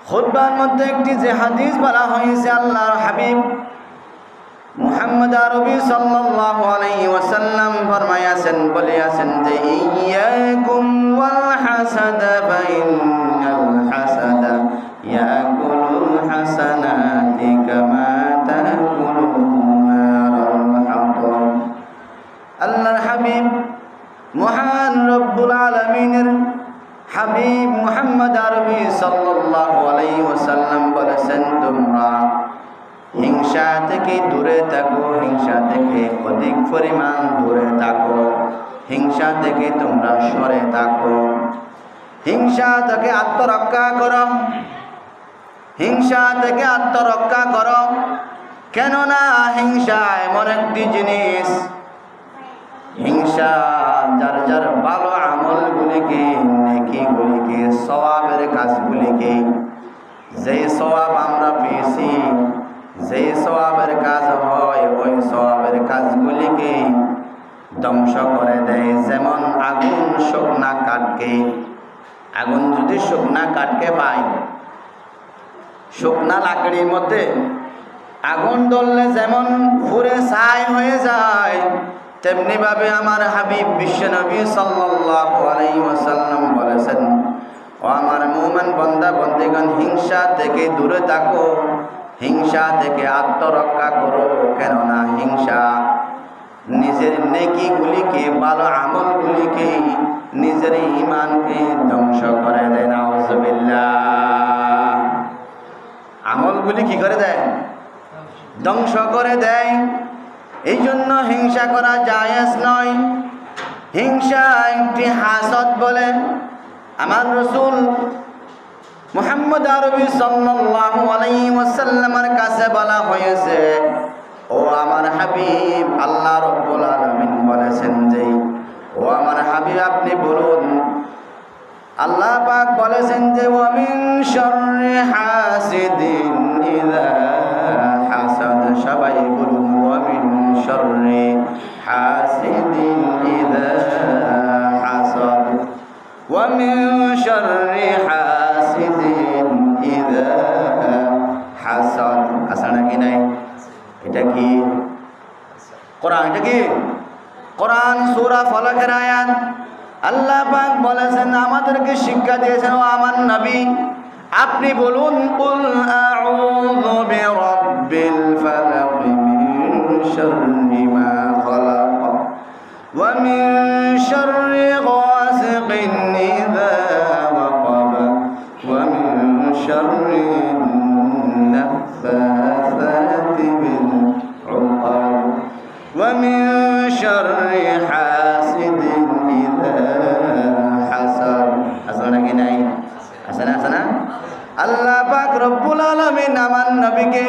খুতবার মধ্যে একটি যে হাদিস বলা হয়েছে, আল্লাহর হাবিব মুহাম্মদ আরবি সাল্লাল্লাহু আলাইহি ওয়াসাল্লাম ফরমায়াছেন, বলিয়াছেন যে ইয়াকুম ওয়াল হাসাদা ফা ইন্নাল হাসাদা ইয়াকুলুল হাসানাতি কামা তাকুলুন নারুল হাতাব। আল্লাহর হাবিব মহান রব্বুল আলামিনের হাবিব মুহাম্মদ আরবি সাল্লাল্লাহু আলাইহি ওয়াসাল্লাম বলেছেন, তোমরা হিংসা থেকে দূরে থাকো, হিংসা থেকে অধিক পরিমাণ দূরে থাকো, হিংসা থেকে তোমরা সরে থাকো, হিংসা থেকে আত্মরক্ষা করো, হিংসা থেকে আত্মরক্ষা করো। কেননা হিংসা এমন একটি জিনিস, হিংসা যার যার ভালো আমলগুলিকে, নেকিগুলিকে, সওয়াবের কাজগুলিকে, যেই সওয়াব আমরা পেয়েছি, যেই সওয়াবের কাজ হয়, ওই সওয়াবের কাজগুলিকে ধ্বংস করে দেয়। যেমন আগুন শুকনা কাঠকে, আগুন যদি শুকনা কাঠকে পায়, শুকনা লাকড়ির মধ্যে আগুন ধরলে যেমন পুড়ে ছাই হয়ে যায়, তেমনি ভাবে আমার হাবিব বিশ্বনবী সাল্লাল্লাহু আলাইহি ওয়াসাল্লাম বলেছেন, ও আমার মুমিন বান্দা বান্দীগণ, হিংসা থেকে দূরে থাকো, হিংসা থেকে আত্মরক্ষা করো। কেননা হিংসা নিজের নেকিগুলিকে, ভালো আমলগুলিকে, নিজের ঈমানকে ধ্বংস করে দেয়। নাউযুবিল্লাহ। আমলগুলি কি করে দেয়? ধ্বংস করে দেয়। এই জন্য হিংসা করা জায়েজ নয়। হিংসা একটি হাসদ বলে আমার রাসূল মুহাম্মদ আরবি সাল্লাল্লাহু আলাইহি ওয়াসাল্লামের কাছে বলা হয়েছে, ও আমার হাবিব, আল্লাহ রাব্বুল আলামিন বলেছেন যে, ও আমার হাবিব আপনি বলুন, আল্লাহ পাক বলেছেন যে, ওয়া মিন শাররি হাসিদিন ইযা হাসাদ। সবাই বলুন, ওয়া মিন শাররি হাসিদিন ইযা হাসাদ, ওয়া মিন শাররি হাসিদিন ইযা হাসাদ। আছে নাকি নাই? এটা কি কোরআন? এটা কি কোরআন? সূরা ফালাকের আয়াত। আল্লাহ পাক বলেছেন, আমাদেরকে শিক্ষা দিয়েছেন, ও আমার নবী আপনি বলুন, কুল আউযু বিরাব্বিল ফালাক মিন শাররি মা খালাক ওয়া মিন শাররি গাসিকিন ইযা ওয়াকাব ওয়া মিন শাররি নাফাসাতি বিল উকাদ ওয়া মিন শাররি হাসিদিন ইযা হাসাদ। আছে নাকি নাই? আছে না? আছে না? আল্লাহ পাক রব্বুল আলামিন আমার নবীকে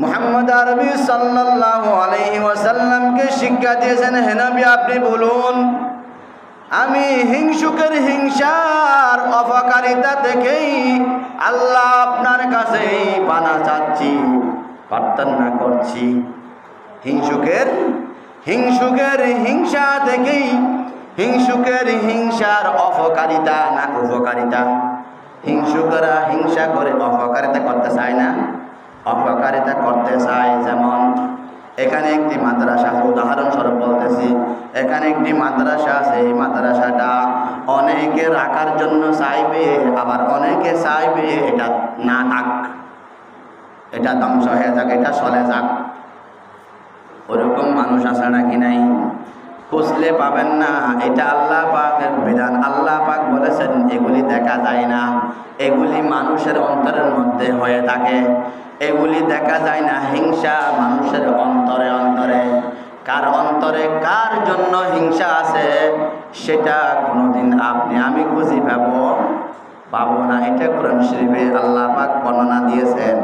মুহাম্মদ আরবি সাল্লাল্লাহু আলাইহি ওয়াসাল্লামকে শিক্ষা দিয়েছেন, হে নবী আপনি বলুন, আমি হিংসুকের হিংসার অপকারিতা দেখেই আল্লাহ আপনার কাছে পানা চাচ্ছি, প্রার্থনা করছি। হিংসুকের হিংসা দেখেই, হিংসুকের হিংসার অপকারিতা না উপকারিতা? হিংসুকেরা হিংসা করে অপকারিতা করতে চায় না, অপকারিতা করতে চায়। যেমন এখানে একটি মাদ্রাসা, উদাহরণস্বরূপ বলতেছি, এখানে একটি মাদ্রাসা আছে, এই মাদ্রাসাটা অনেকে রাখার জন্য চাইবে, আবার অনেকে চাইবে এটা না থাক, এটা ধ্বংস হয়ে যাক, এটা চলে যাক। ওরকম মানুষ আছে নাকি নাই? খুঁজলে পাবেন না। এটা আল্লাহ পাকের বিধান। আল্লাহ পাক বলেছেন এগুলি দেখা যায় না, এগুলি মানুষের অন্তরের মধ্যে হয়ে থাকে, এগুলি দেখা যায় না। হিংসা মানুষের অন্তরে অন্তরে। কার অন্তরে কার জন্য হিংসা আছে সেটা কোনোদিন আপনি আমি খুঁজে পাবো না। এটা কোরআন শরীফে আল্লাহ পাক বর্ণনা দিয়েছেন।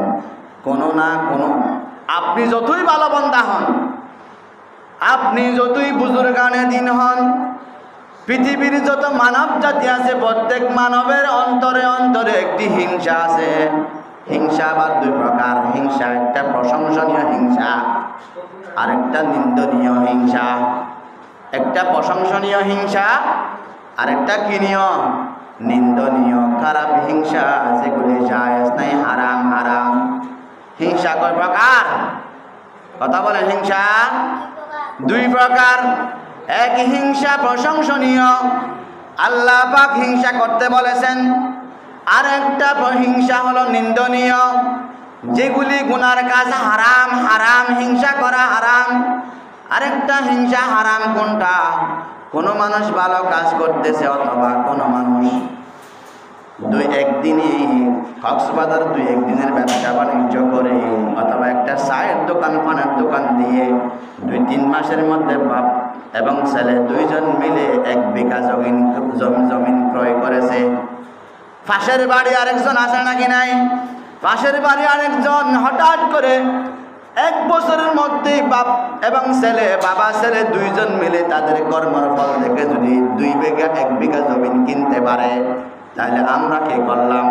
কোনো না কোনো, আপনি যতই ভালো বান্দা হন, আপনি যতই বুজুর্গানে দিন হন, পৃথিবীর যত মানব জাতি আছে, প্রত্যেক মানবের অন্তরে অন্তরে একটি হিংসা আছে। হিংসা আবার দুই প্রকার। হিংসা একটা প্রশংসনীয় হিংসা, আর একটা নিন্দনীয় হিংসা। একটা প্রশংসনীয় হিংসা, আর একটা কি নিয়ম? নিন্দনীয় খারাপ হিংসা যেগুলি জায়েজ নাই, হারাম হারাম। হিংসা কয় প্রকার? কথা বলেন। হিংসা দুই প্রকার। এক হিংসা প্রশংসনীয়, আল্লাহ পাক হিংসা করতে বলেছেন। আর একটা হিংসা হলো নিন্দনীয়, যেগুলি গুনার কাজ, হারাম হারাম, হিংসা করা হারাম। আরেকটা হিংসা হারাম কোনটা? কোনো মানুষ ভালো কাজ করতেছে, অথবা কোনো মানুষ একদিনে কক্সবাজার একদিনের ব্যবসা বাণিজ্য করে, অথবা একটা চায়ের দোকান, পানের দোকান দিয়ে 2-3 মাসের মধ্যে বাপ এবং ছেলে দুইজন মিলে 1 বিঘা জমিন ক্রয় করেছে। পাশের বাড়ি আরেকজন আসে নাকি নাই? পাশের বাড়ি আরেকজন হঠাৎ করে 1 বছরের মধ্যে বাপ এবং ছেলে, বাবা ছেলে দুইজন মিলে তাদের কর্মের ফল থেকে যদি 1 বিঘা জমিন কিনতে পারে, তাহলে আমরা কি করলাম?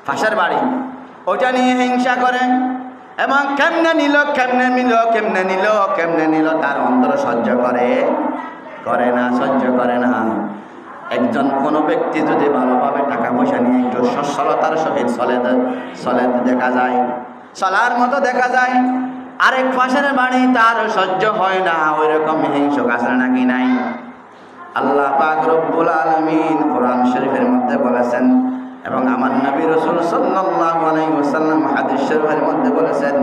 পাশের বাড়ি ওটা নিয়ে হিংসা করে, এবং কেমনে নিল তার অন্তর সহ্য করে না, সহ্য করে না। একজন কোনো ব্যক্তি যদি ভালোভাবে টাকা পয়সা নিয়ে একটু সচ্ছলতার সহিত চলে দেখা যায়, চলার মতো দেখা যায়, আরেক পাশের বাড়ি তার সহ্য হয় না, ওই রকম হিংসুক আছে নাকি নাই? আল্লাহ পাক রব্বুল আলামিন কোরআন শরীফের মধ্যে বলেছেন, এবং আমার নবী রাসূল সাল্লাল্লাহু আলাইহি ওয়াসাল্লাম হাদিস শরীফের মধ্যে বলেছেন,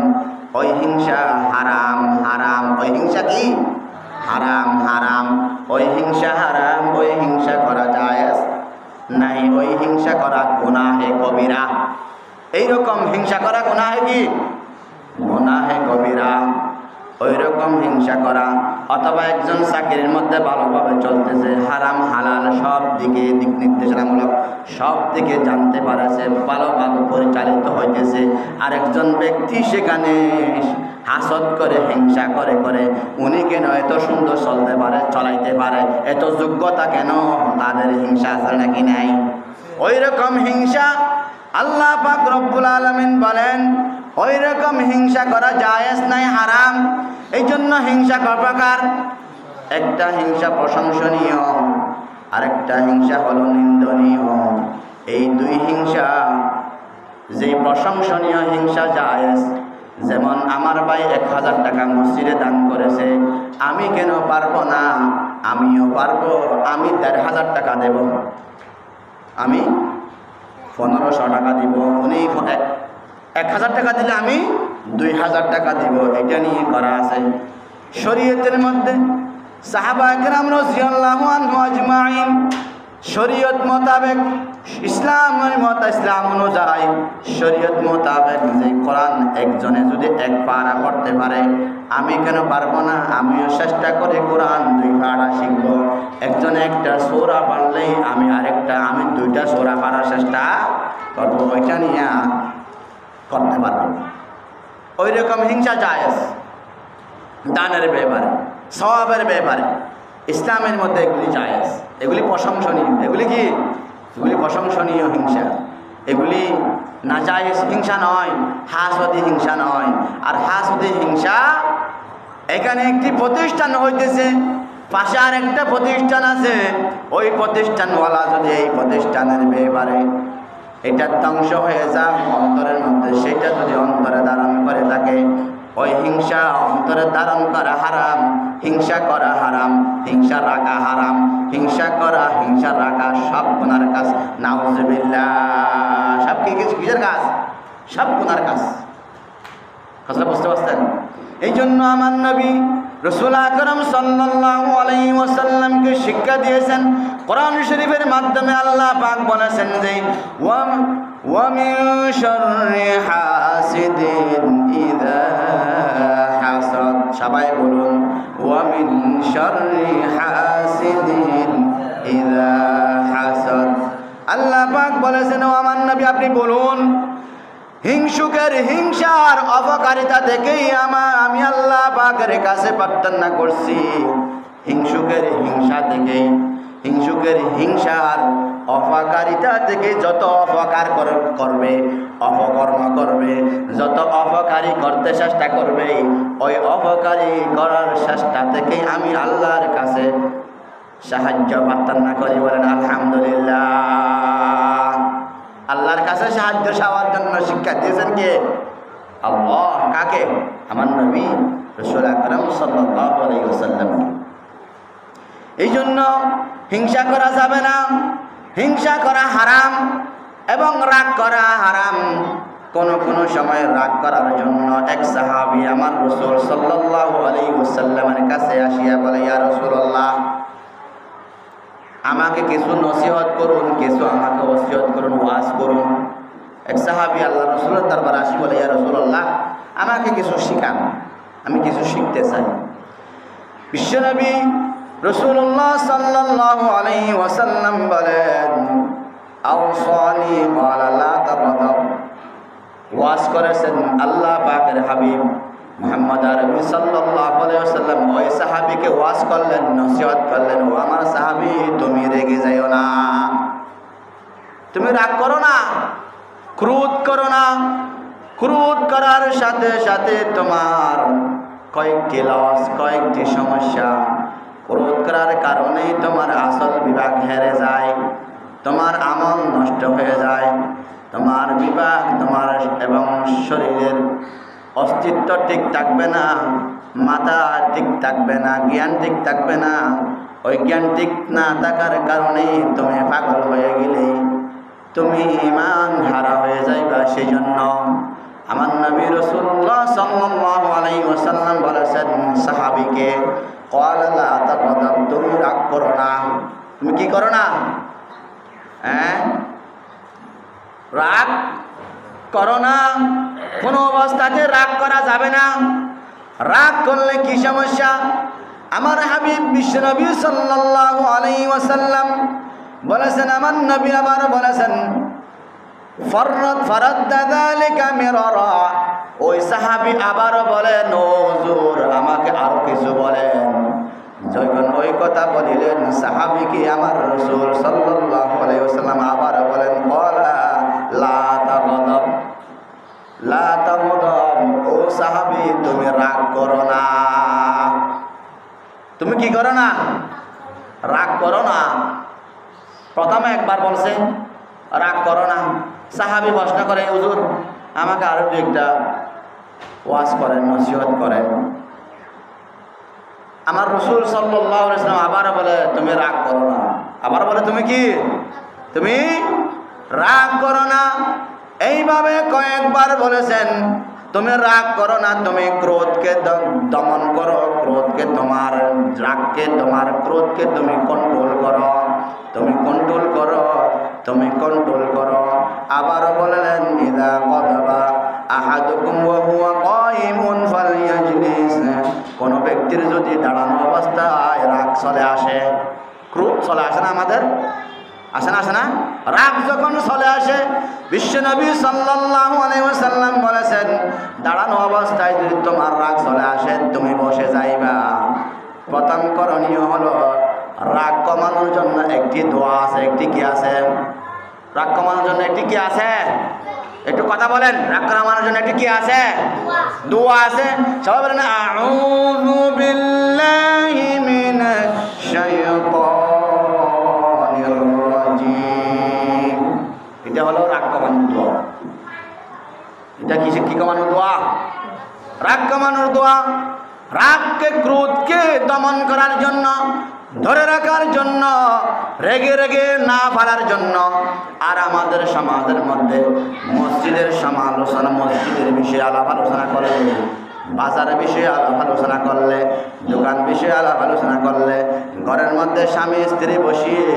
ওই হিংসা হারাম হারাম। ওই হিংসা কি? হারাম হারাম। ওই হিংসা হারাম, ওই হিংসা করা জায়েজ নাই, ওই হিংসা করা গুনাহে কবিরা। এইরকম হিংসা করা গুনাহে কি? গুনাহে কবিরা। ওই রকম হিংসা করা, অথবা একজন চাকরির মধ্যে ভালোভাবে চলতেছে, হারাম হালাল সব দিকে দিক নির্দেশনামূলক সব দিকে জানতে পারছে, ভালোভাবে পরিচালিত হইতেছে, আরেকজন ব্যক্তি সেখানে হাসদ করে, হিংসা করে উনি কেন এত সুন্দর চলতে পারে, চলাইতে পারে, এত যোগ্যতা কেন? তাদের হিংসা আছে নাকি নাই? ওই রকম হিংসা আল্লাহ পাক রব্বুল আলামিন বলেন, ওই রকম হিংসা করা জায়েজ নাই, হারাম। এই জন্য হিংসা কয় প্রকার? একটা হিংসা প্রশংসনীয়, আরেকটা হিংসা হলো নিন্দনীয়। এই দুই হিংসা, যে প্রশংসনীয় হিংসা জায়েজ, যেমন আমার ভাই 1000 টাকা মসজিদে দান করেছে, আমি কেন পারবো না? আমিও পারবো, আমি 1500 টাকা দেব, আমি 1500 টাকা দিব, উনি 1000 টাকা দিলে আমি 2000 টাকা দিব। এটা নিয়ে করা আছে শরীয়তের মধ্যে। সাহাবা কেরাম রাদিয়াল্লাহু আনহুম আজমাইন শরীয়ত মোতাবেক, ইসলাম অনুযায়ী শরীয়ত মোতাবেক যে কোরআন একজনে যদি 1 পারা পড়তে পারে, আমি কেন পারবো না? আমিও চেষ্টা করে কোরআন 2 পারা শিখব। একজনে একটা সূরা পড়লেই আমি 2টা সূরা পড়ার চেষ্টা করবো, ওইটা নিয়ে করতে পারবো। ওই রকম হিংসা জায়েজ দানের ব্যাপারে, সওয়াবের ব্যাপারে, ইসলামের মধ্যে এগুলি জায়েজ, এগুলি প্রশংসনীয়। এগুলি কি? এগুলি প্রশংসনীয় হিংসা। এগুলি নাজায়েজ হিংসা নয়, হাসদি হিংসা নয়। আর হাসদি হিংসা, এখানে একটি প্রতিষ্ঠান হইতেছে, পাশে আর একটা প্রতিষ্ঠান আছে, ওই প্রতিষ্ঠানওয়ালা যদি এই প্রতিষ্ঠানের ব্যাপারে এটা ধ্বংস হয়ে যায় অন্তরের মধ্যে, সেটা যদি অন্তরে ধারণ করে থাকে, ওই হিংসা অন্তরে ধারণ করা হারাম, হিংসা করা হারাম, হিংসা রাখা হারাম, হিংসা করা, হিংসা রাখা সব গুনার কাজ। নাউজুবিল্লাহ। সব কিসের কাজ? সব গুনার কাজ। কথাটা বুঝতে পারছেন? এই জন্য আমার নবী রাসূল আকরাম সাল্লাল্লাহু আলাইহি ওয়াসাল্লামকে শিক্ষা দিয়েছেন কোরআন শরীফের মাধ্যমে। আল্লাহ পাক বলেছেন যে ওয়া মিন শাররি হাসিদিন ইযা হাসাদ। সবাই বলুন, ওয়া মিন শাররি হাসিদিন ইযা হাসাদ। আল্লাহ পাক বলেছেন, ও আমার নবী আপনি বলুন, হিংসুকের হিংসার অপকারিতা থেকেই আমি আল্লাহ পাকের কাছে প্রার্থনা করছি। হিংসুকের হিংসা থেকেই, হিংসুকের হিংসার অপকারিতা থেকে যত অপকার করবে, অপকর্ম করবে, যত অপকারী করতে চেষ্টা করবে, ওই অপকারী করার চেষ্টা থেকেই আমি আল্লাহর কাছে সাহায্য প্রার্থনা করি, বলেন আলহামদুলিল্লাহ। আল্লাহর কাছে সাহায্য চাওয়ার জন্য শিক্ষা দিয়েছেন কে? আল্লাহ। কাকে? আমার নবী রাসূল আকরাম সাল্লাল্লাহু আলাইহি ওয়াসাল্লাম। এই জন্য হিংসা করা যাবে না, হিংসা করা হারাম এবং রাগ করা হারাম। কোন কোন সময় রাগ করার জন্য এক সাহাবী আমার রাসূল সাল্লাল্লাহু আলাইহি ওয়াসাল্লামের কাছে আসিয়া বলে, ইয়া রাসূলুল্লাহ, আমাকে কিছু নসিহত করুন, কিছু আমাকে ওসিয়ত করুন, ওয়াজ করুন। এক সাহাবী আল্লাহ রাসূলের দরবারে আসি বলে, ইয়া রাসূলুল্লাহ, আমাকে কিছু শিখান, আমি কিছু শিখতে চাই। বিশ্বনবী রাসূলুল্লাহ সাল্লাল্লাহু আলাইহি ওয়াসাল্লাম বলেন, আওসানি ক্বালা লা তাগদাব। ওয়াজ করেছেন আল্লাহ পাকের হাবিব মুহাম্মদ আরবি সাল্লাল্লাহু আলাইহি ওয়াসাল্লাম। ওই সাহাবীকে ওয়াজ করলেন, নসিহত করলেন, ও আমার সাহাবী, তুমি রেগে যাইও না, তুমি রাগ করো না, ক্রোধ করো না। ক্রোধ করার সাথে সাথে তোমার কয়েকটি লস, কয়েকটি সমস্যা। ক্রোধ করার কারণেই তোমার আসল বিভাগ হেরে যায়, তোমার আমল নষ্ট হয়ে যায়, তোমার বিভাগ তোমার এবং শরীরের অস্তিত্ব ঠিক থাকবে না, মাথা ঠিক থাকবে না, জ্ঞান ঠিক থাকবে না। ওই জ্ঞান ঠিক না থাকার কারণেই তুমি পাগল হয়ে গেলে তুমি ঈমান হারা হয়ে যাইবা। সেই জন্য আমার নবী রাসূলুল্লাহ সাল্লাল্লাহু আলাইহি ওয়াসাল্লাম বলেছেন সাহাবীকে, ক্বালা লা তাগদাব, তুমি রাগ করো না। তুমি কি করো না? রাগ করো না। কোনো অবস্থাতে রাগ করা যাবে না। রাগ করলে কি সমস্যা? আমার হাবিব বিশ্বনবী সাল্লাল্লাহু আলাইহি ওয়াসাল্লাম বলেছেন, আমার নবী আবার বলেছেন, ফারাদ্দা যালিকা মিরারা। ওই সাহাবী আবারও বলেন, ও হুজুর, আমাকে আরো কিছু বলেন। যখন ওই কথা বলিলেন, সাহাবীকে আমার রাসূল সাল্লাল্লাহু আলাইহি ওয়াসাল্লাম আবার বলেন, ক্বালা লা তাগদাব, লা তাগদাব। ও সাহাবী, তুমি রাগ করো না। তুমি কি করো না? রাগ করো না। প্রথমে একবার বলছে রাগ করো না। সাহাবী প্রশ্ন করে, হুজুর, আমাকে আরো একটা ওয়াজ করেন, নসিহত করেন। আমার রাসূল সাল্লাল্লাহু আলাইহি ওয়াসাল্লাম আবার বলে, তুমি রাগ করো না। আবার বলে, তুমি কি? তুমি রাগ করো না। এইভাবে কয়েকবার বলেছেন, তুমি রাগ করো না, তুমি ক্রোধকে দমন করো, ক্রোধকে তোমার রাগকে, তোমার ক্রোধকে তুমি কন্ট্রোল করো, তুমি কন্ট্রোল করো, তুমি কন্ট্রোল করো। আবার বললেন, ইযা গাদাবা আহাদুকুম ওয়া হুয়া কায়িমুন ফালইয়াজলিস। কোন ব্যক্তির যদি দাঁড়ানো অবস্থায় রাগ চলে আসে, ক্রোধ চলে আসে না আমাদের? আসে না? আসে না? রাগ যখন চলে আসে, বিশ্বনবী সাল্লাল্লাহু আলাইহি ওয়াসাল্লাম বলেছেন, দাঁড়ানো অবস্থায় যদি তোমার রাগ চলে আসে, তুমি বসে যাইবা। প্রথম করণীয় হলো, রাগ কমানোর জন্য একটি দোয়া আছে। একটি কি আছে? রাগ কমানোর জন্য একটি কি আছে? একটু কথা বলেন। রাগ কমানোর জন্য একটি কি আছে? দোয়া আছে। সবাই বলেন, আউযু বিল্লাহি মিনাশ শাইতানির রাজিম। এটা হলো রাগ কমানোর দোয়া। এটা কি কমানোর দোয়া? রাগ কমানোর দোয়া। রাগকে, ক্রোধকে দমন করার জন্য, ধরে রাখার জন্য, রেগে রেগে না পারার জন্য। আর আমাদের সমাজের মধ্যে মসজিদের সমালোচনা, মসজিদের বিষয়ে আলাপ আলোচনা করলে, বাজারের বিষয়ে আলাপ আলোচনা করলে, দোকান বিষয়ে আলাপ আলোচনা করলে, ঘরের মধ্যে স্বামী স্ত্রী বসিয়ে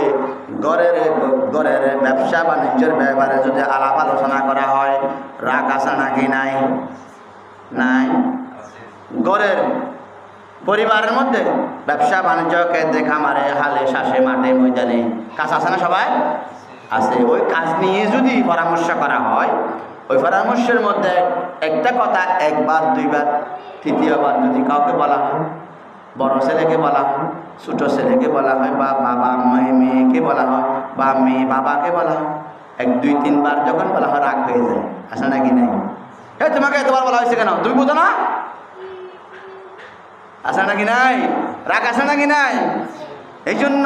ঘরের ব্যবসা বাণিজ্যের ব্যাপারে যদি আলাপ আলোচনা করা হয়, রাগ আসে নাকি? নাই? নাই। ঘরের পরিবারের মধ্যে ব্যবসা বাণিজ্য, ক্ষেত্রে খামারে, হালে শ্বাসে, মাঠে, ময়দানে কাজ আছে না? সবাই আছে। ওই কাজ নিয়ে যদি পরামর্শ করা হয়, ওই পরামর্শের মধ্যে একটা কথা একবার, দুইবার, তৃতীয়বার যদি কাউকে বলা হয়, বড় ছেলেকে বলা হয়, ছোট ছেলেকে বলা হয়, বা বাবা মেয়েকে বলা হয়, বা মেয়ে বাবাকে বলা হয়, 1, 2, 3 বার যখন বলা হয়, রাগ হয়ে যায়। আসে নাকি? নাই? তোমাকে এতবার বলা হয়েছে কেন? তুমি বুঝো না? আসে নাকি? নাই? রাগ আসে নাকি? নাই? এই জন্য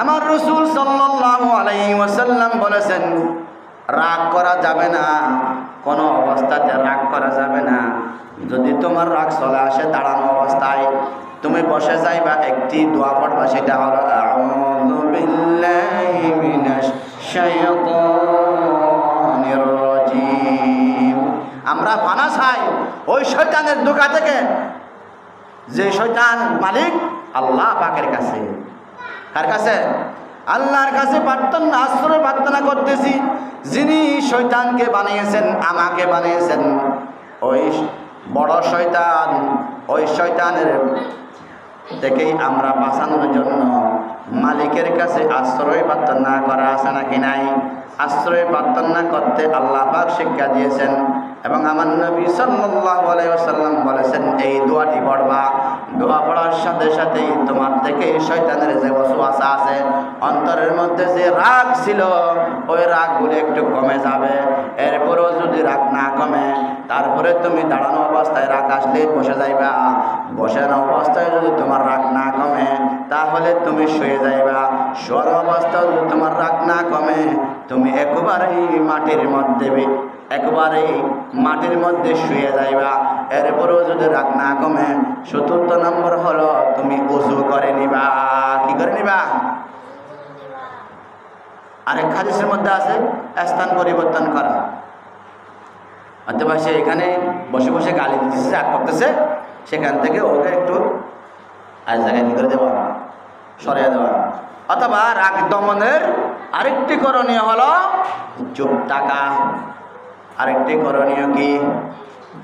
আমার রাসূল সাল্লাল্লাহু আলাইহি ওয়াসাল্লাম বলেছেন, রাগ করা যাবে না, কোনো অবস্থাতে রাগ করা যাবে না। যদি তোমার রাগ চলে আসে দাঁড়ানো অবস্থায়, তুমি বসে যাইবা, একটি দোয়া পড়বা, সেটা হলো আউযু বিল্লাহি মিনাশ শাইতানির রাজিম। আমরা পানা চাই ওই শয়তানের ধোঁকা থেকে, যে শয়তান মালিক আল্লাহ পাকের কাছে। কার কাছে? আল্লাহর কাছে প্রার্থনা, আশ্রয় প্রার্থনা করতেছি। যিনি শয়তানকে বানিয়েছেন, আমাকে বানিয়েছেন, ওই বড় শয়তান, ওই শয়তানের থেকেই আমরা বাঁচানোর জন্য মালিকের কাছে আশ্রয় প্রার্থনা করা আছে নাকি নাই? আশ্রয় প্রার্থনা করতে আল্লাহ পাক শিক্ষা দিয়েছেন এবং আমার নবী সাল্লাল্লাহু আলাইহি ওয়াসাল্লাম বলেছেন, এই দোয়াটি পড়বা। দোয়া পড়ার সাথে সাথেই তোমার থেকে শয়তানের যে ওয়াসওয়াসা আছে, অন্তরের মধ্যে যে রাগ ছিল, ওই রাগগুলো একটু কমে যাবে। এরপরেও যদি রাগ না কমে, তারপরে তুমি দাঁড়ানো অবস্থায় রাগ আসলে বসে যাইবা। বসানো অবস্থায় যদি তোমার রাগ না কমে, তাহলে তুমি শুয়ে যাইবা। শোয়ার অবস্থায় যদি তোমার রাগ না কমে, তুমি একেবারেই মাটির মধ্যে শুয়ে যাইবা। এরপরেও যদি রাগ না কমে, চতুর্থ নম্বর হলো তুমি ওযু করে নিবা। কি করে নিবা? আরেক হাদিসের মধ্যে আছে স্থান পরিবর্তন করা। অথবা সে এখানে বসে বসে গালি দিতেছে, রাগ করতেছে, সেখান থেকে ওকে একটু আর জায়গায় কি করে দেওয়া, সরিয়ে দেওয়া। অথবা রাগ দমনের আরেকটি করণীয় হলো চুপ থাকা। আরেকটি করণীয় কি?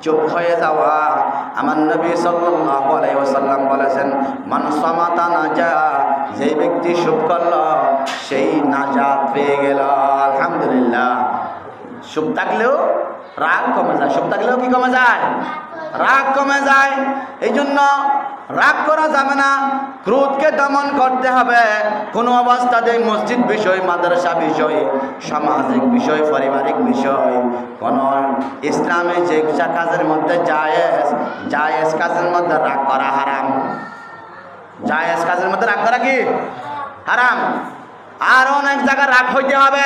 চুপ হয়ে যাওয়া। আমার নবী সাল্লাল্লাহু আলাইহি ওয়াসাল্লাম বলেছেন, মান সামাতা নাজা, যে ব্যক্তি চুপ করল সেই নাজাত পেয়ে গেল। আলহামদুলিল্লাহ। চুপ থাকলেও রাগ কমে যায়। চুপ থাকলেও কি কমে যায়? রাগ কমে যায়। এই জন্য রাগ করা যাবে না, ক্রোধকে দমন করতে হবে। কোনো অবস্থাতেই মসজিদ বিষয়, মাদ্রাসা বিষয়, সামাজিক বিষয়, পারিবারিক বিষয়, কোন ইসলামে যে কাজের মধ্যে জায়েজ কাজের মধ্যে রাগ করা হারাম। জায়েজ কাজের মধ্যে রাগ করা কি হারাম। আর অনেক জায়গায় রাগ হইতে হবে।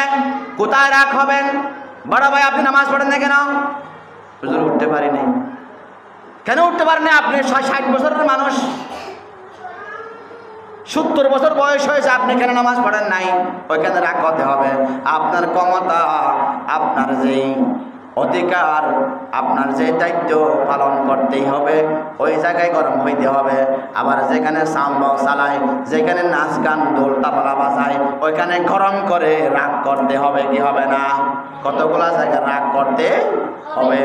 কোথায় রাগ হবেন? বড় ভাই আপনি নামাজ পড়েন না কেন? হুজুর উঠতে পারি নাই। কেন উঠতে পারেন না? আপনি 60 বছরের মানুষ, 70 বছর বয়স হয়েছে, আপনি কেন নামাজ পড়েন নাই? ওইখানে রাগ করতে হবে। আপনার ক্ষমতা, আপনার যেই অধিকার, আপনার যে দায়িত্ব পালন করতেই হবে, ওই জায়গায় গরম হইতে হবে। আবার যেখানে সাউন্ড বক্স চালায়, যেখানে নাচ গান দোল তাবলা বাজায়, ওইখানে গরম করে রাগ করতে হবে কি হবে না? কতগুলা জায়গায় রাগ করতে হবে।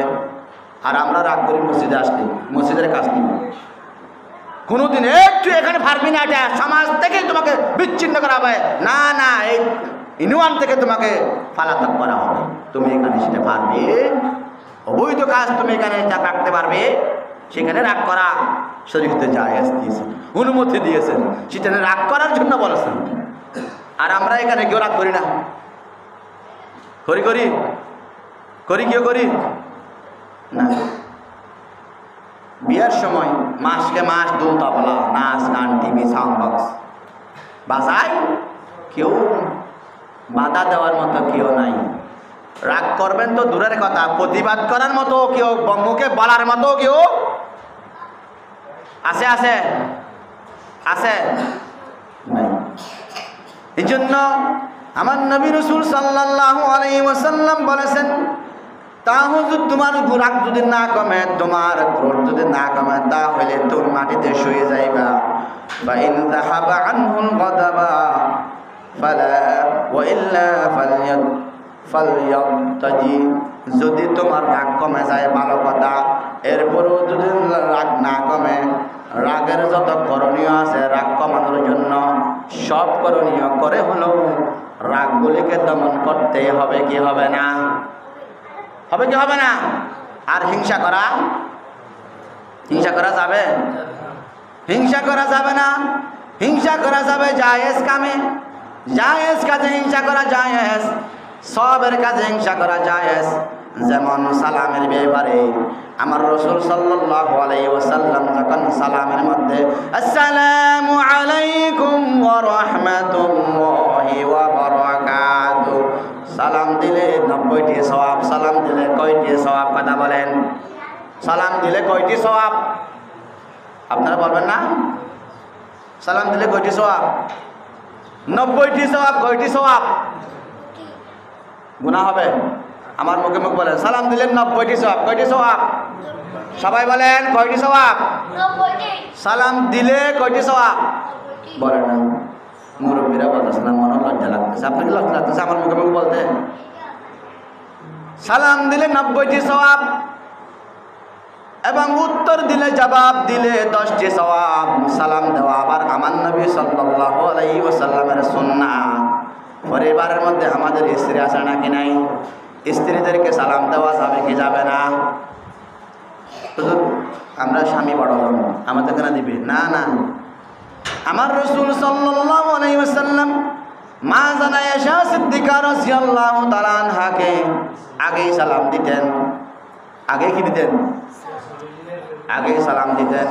আর আমরা রাগ করি মসজিদে আসলে, মসজিদের কাজ নিব। কোনোদিন একটু এখানে পারবি না, এটা সমাজ থেকে তোমাকে বিচ্ছিন্ন করা হবে না, না এই ইউনিয়ন থেকে তোমাকে ফালাতক করা হবে। তুমি এখানে সেটা পারবে, অবৈধ কাজ তুমি এখানে রাখতে পারবে, সেখানে রাগ করা শরীয়তে জায়েজ দিয়েছেন, অনুমতি দিয়েছেন, সেখানে রাগ করার জন্য বলেছেন। আর আমরা এখানে কেউ রাগ করি না। কেউ করি না। বিয়ের সময় মাসকে মাস দুল তবলা, নাচ গান, টিভি, সাউন্ড বক্স বাজায়, কেউ বাধা দেওয়ার মতো কেউ নাই। রাগ করবেন তো দূরের কথা, প্রতিবাদ করার মতো কেউ, মুখে বলার মতো কেউ আছে? এই জন্য আমার নবী রাসূল সাল্লাল্লাহু আলাইহি ওয়াসাল্লাম বলেছেন, তাহলে তোমার রাগ যদি না কমে, তোমার ক্রোধ যদি না কমে, তাহলে তুমি মাটিতে শুয়ে যাইবা। বা ইন যাহাবা আনহুল গাদাবা ফালা ওয়া ইল্লা ফালইয়াতাজি, যদি তোমার রাগ কমে যায় ভালো কথা, এরপরও যদি রাগ না কমে, রাগের যত করণীয় আছে রাগ কমানোর জন্য সব করণীয় করে হলো রাগগুলিকে দমন করতে হবে কি হবে না? হবে কি হবে না? আর হিংসা করা যাবে? হিংসা করা যাবে না। হিংসা করা যাবে জায়েজ কামে, জায়েজ কাজে হিংসা করা জায়েজ, সবের কাজে হিংসা করা জায়েজ। যেমন সালামের ব্যাপারে আমার রাসূল সাল্লাল্লাহু আলাইহি ওয়াসাল্লাম যখন সালামের মধ্যে আসসালামু আলাইকুম ওয়া রাহমাতুল্লাহি ওয়া বারাকাতুহু সালাম দিলে 90টি সওয়াব। সালাম দিলে কয়টি সওয়াব? কথা বলেন, সালাম দিলে কয়টি সওয়াব? আপনারা বলবেন না? সালাম দিলে কয়টি সওয়াব? 90টি সওয়াব। কয়টি সওয়াব? গুনাহ হবে? আমার মুখে মুখ বলেন, সালাম দিলে 90টি সওয়াব। কয়টি সওয়াব? সবাই বলেন, কয়টি সওয়াব? 90টি। সালাম দিলে কয়টি সওয়াব? বলেন না, মুরব্বীরা বলতেছে না, মনে লজ্জা লাগতেছে। আপনাকে লজ্জা লাগতেছে আমার মুখে মুখ বলতে? সালাম দিলে 90টি সওয়াব এবং উত্তর দিলে, জবাব দিলে 10টি সওয়াব। সালাম দেওয়া আবার আমার নবী সাল্লাল্লাহু আলাইহি ওয়াসাল্লামের সুন্নাহ। পরিবারের মধ্যে আমাদের স্ত্রী আছে নাকি নাই? স্ত্রীদেরকে সালাম দেওয়া যাবে কি যাবে না? আমরা স্বামী বড় হলাম, আমাদের কেন দিবে না? না, আমার রাসূল সাল্লাল্লাহু আলাইহি ওয়াসাল্লাম মা জানায়েশা সিদ্দিকা রাদিয়াল্লাহু তাআলা আনহাকে আগেই সালাম দিতেন। আগে কি দিতেন? আগে সালাম দিতেন।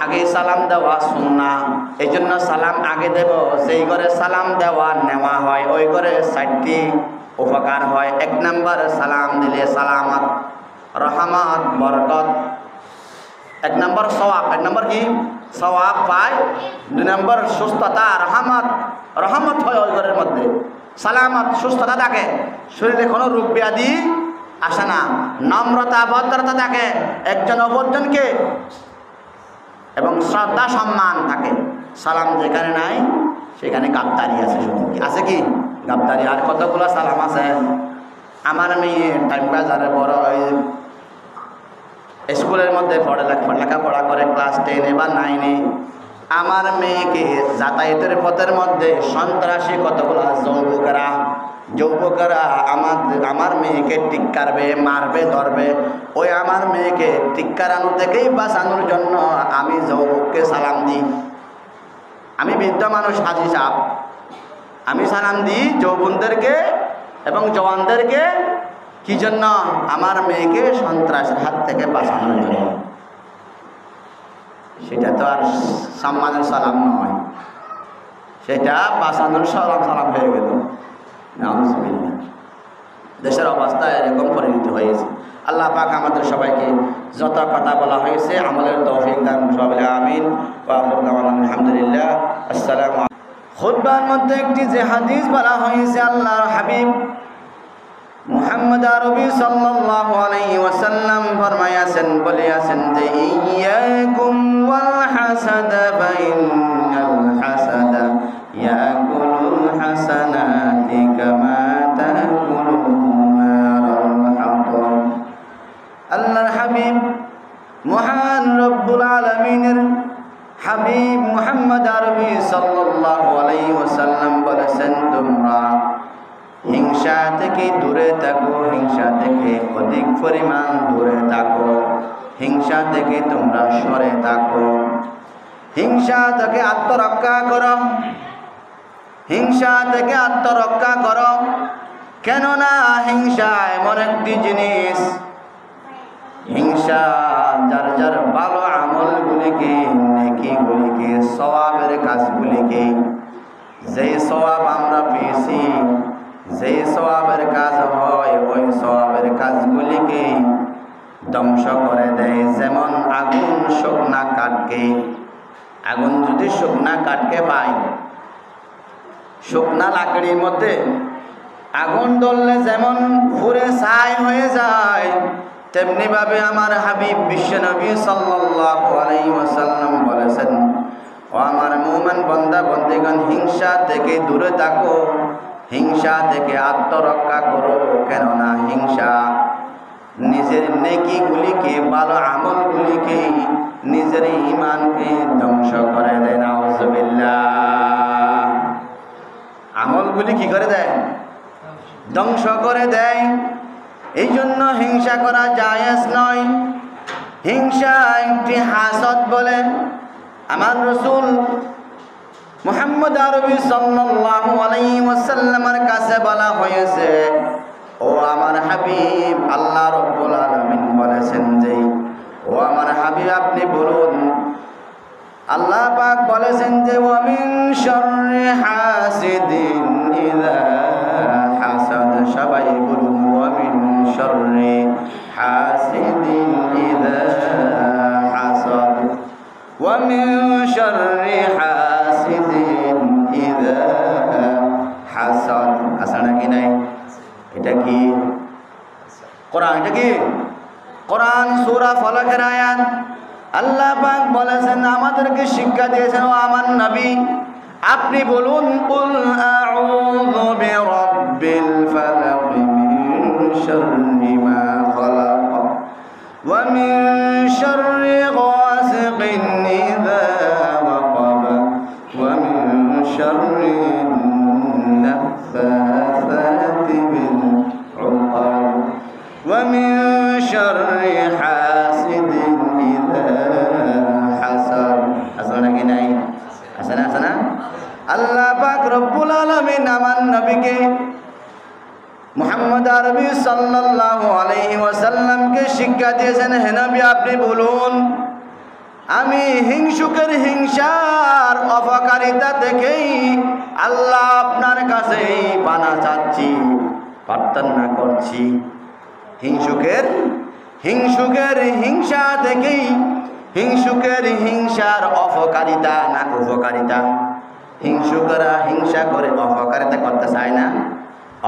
আগে সালাম দেওয়া সুন্নাহ। এই জন্য সালাম আগে দেব। যেই ঘরে সালাম দেওয়া নেওয়া হয় ওই ঘরে 4টি উপকার হয়। 1 নম্বর, সালাম দিলে সালামত, রহমত, বরকত। 1 নম্বর সওয়াব। 1 নম্বর কি? সওয়াব পায়। 2 নম্বর সুস্থতা, রহমত। রহমত হয় ওই ঘরের মধ্যে। সালামত, সুস্থতা থাকে, শরীরে কোনো রোগ ব্যাধি আসে না। নম্রতা, ভদ্রতা থাকে একজন অপরজনকে, এবং শ্রদ্ধা সম্মান থাকে। সালাম যেখানে নাই সেখানে গাদ্দারি আছে। শুধু আছে কি? গাদ্দারি। আর কতগুলো সালাম আছে। আমার মেয়ে টাইম বাজারে বড় স্কুলের মধ্যে লেখাপড়া করে, ক্লাস 10 বা 9-এ। আমার মেয়েকে যাতায়াতের পথের মধ্যে সন্ত্রাসী কতগুলো যুবকেরা আমার মেয়েকে টিক্কারবে, মারবে, ধরবে। ওই আমার মেয়েকে টিক্কারানো থেকেই বাঁচানোর জন্য আমি যুবককে সালাম দিই। আমি বৃদ্ধ মানুষ, হাজি সাহেব, আমি সালাম দিই যৌবনদেরকে এবং জওয়ানদেরকে। কি জন্য? আমার মেয়েকে সন্ত্রাসের হাত থেকে বাঁচানোর জন্য। সেটা তো আর সম্মানের সালাম নয়, সেটা বাঁচানোর সালাম হয়ে গেল। নাউজুবিল্লাহ। দেশের অবস্থা এরকম পরিণত হয়েছে। আল্লাহ পাক আমাদের সবাইকে যত কথা বলা হয়েছে আমলের তৌফিক দান করুন। আমিন। ওয়া আখিরু দাওয়ানা আলহামদুলিল্লাহ। আসসালামু আলাইকুম। খুতবার মধ্যে একটি যে হাদিস বলা হয়েছে, আল্লাহর হাবিব মুহাম্মদ আরবি সাল্লাল্লাহু আলাইহি ওয়াসাল্লাম ফরমায়াছেন, বলিয়াছেন যে ইয়াকুম ওয়াল হাসাদা ফাইনাল হাসাদা ইয়াকুলুল হাসানাতি কামা তাকুলুন নারুল হাতাব। আল্লাহর হাবিব মহান রব্বুল আলামিনের হাবিব মুহাম্মদ আরবি সাল্লাল্লাহু আলাইহি ওয়াসাল্লাম বলেছেন, তোমরা হিংসা থেকে দূরে থাকো, হিংসা থেকে অধিক পরিমাণ দূরে থাকো, হিংসা থেকে তোমরা সরে থাকো, হিংসা থেকে আত্মরক্ষা করো, হিংসা থেকে আত্মরক্ষা করো। কেননা হিংসা এমন একটি জিনিস, হিংসা যার যার ভালো আমলগুলিকে, নেকিগুলিকে, সওয়াবের কাজগুলিকে, যেই সওয়াব আমরা পেয়েছি, যেই সওয়াবের কাজ হয় ওই সওয়াবের কাজগুলিকে ধ্বংস করে দেয়। যেমন আগুন শুকনা কাঠকে, আগুন যদি শুকনা কাঠকে পায়, শুকনা লাকড়ির মধ্যে আগুন ধরলে যেমন পুড়ে ছাই হয়ে যায়, তেমনি ভাবে আমার হাবিব বিশ্বনবী সাল্লাল্লাহু আলাইহি ওয়াসাল্লাম বলেছেন, ও আমার মুমিন বান্দা বান্দীগণ, হিংসা থেকে দূরে থাকো, হিংসা থেকে আত্মরক্ষা করো। কেননা হিংসা নিজের নেকিগুলিকে, ভালো আমলগুলিকে, নিজের ঈমানকে ধ্বংস করে দেয়। নাউজুবিল্লাহ। আমলগুলি কি করে দেয়? ধ্বংস করে দেয়। এই জন্য হিংসা করা জায়েজ নয়। হিংসা একটি হাসদ বলে আমার রাসূল মুহাম্মদ আরবি সাল্লাল্লাহু আলাইহি ওয়াসাল্লামের কাছে বলা হয়েছে, ও আমার হাবিব, আল্লাহ রাব্বুল আলামিন বলেছেন যে ও আমার হাবিব আপনি বলুন, আল্লাহ পাক বলেছেন যে ওয়া মিন শাররি হাসিদিন ইযা হাসাদ। সবাই বলুন ওয়া মিন শাররি হাসিদিন ইযা হাসাদ, ওয়া মিন শাররি হাসিদিন ইযা হাসাদ। আছে নাকি নাই? এটা কি কোরআন? এটা কি কোরআন? সূরা ফালাকের আয়াত। আল্লাহ পাক বলেছেন, আমাদেরকে শিক্ষা দিয়েছেন ও আমার নবী আপনি বলুন কুল আউযু বিরাব্বিল ফালাক মিন শাররি মা খালাক ওয়া মিন শাররি গাসিকিন ইযা ওয়াকাব ওয়া মিন শাররি নাফাসাতি বিল উকাদ ওয়া মিন শাররি হাসিদিন ইযা হাসাদ। আছে নাকি নাই? আছে না? আছে না? আল্লাহ পাক রব্বুল আলামিন আমার নবীকে মুহাম্মদ আরবি সাল্লাল্লাহু আলাইহি ওয়াসাল্লামকে শিক্ষা দিয়েছেন, হে নবী আপনি বলুন আমি হিংসুকের হিংসার অপকারিতা দেখেই আল্লাহ আপনার কাছে পানা চাচ্ছি, প্রার্থনা করছি। হিংসুকের হিংসা থেকেই, হিংসুকের হিংসার অপকারিতা না উপকারিতা? হিংসুকেরা হিংসা করে অপকারিতা করতে চায় না,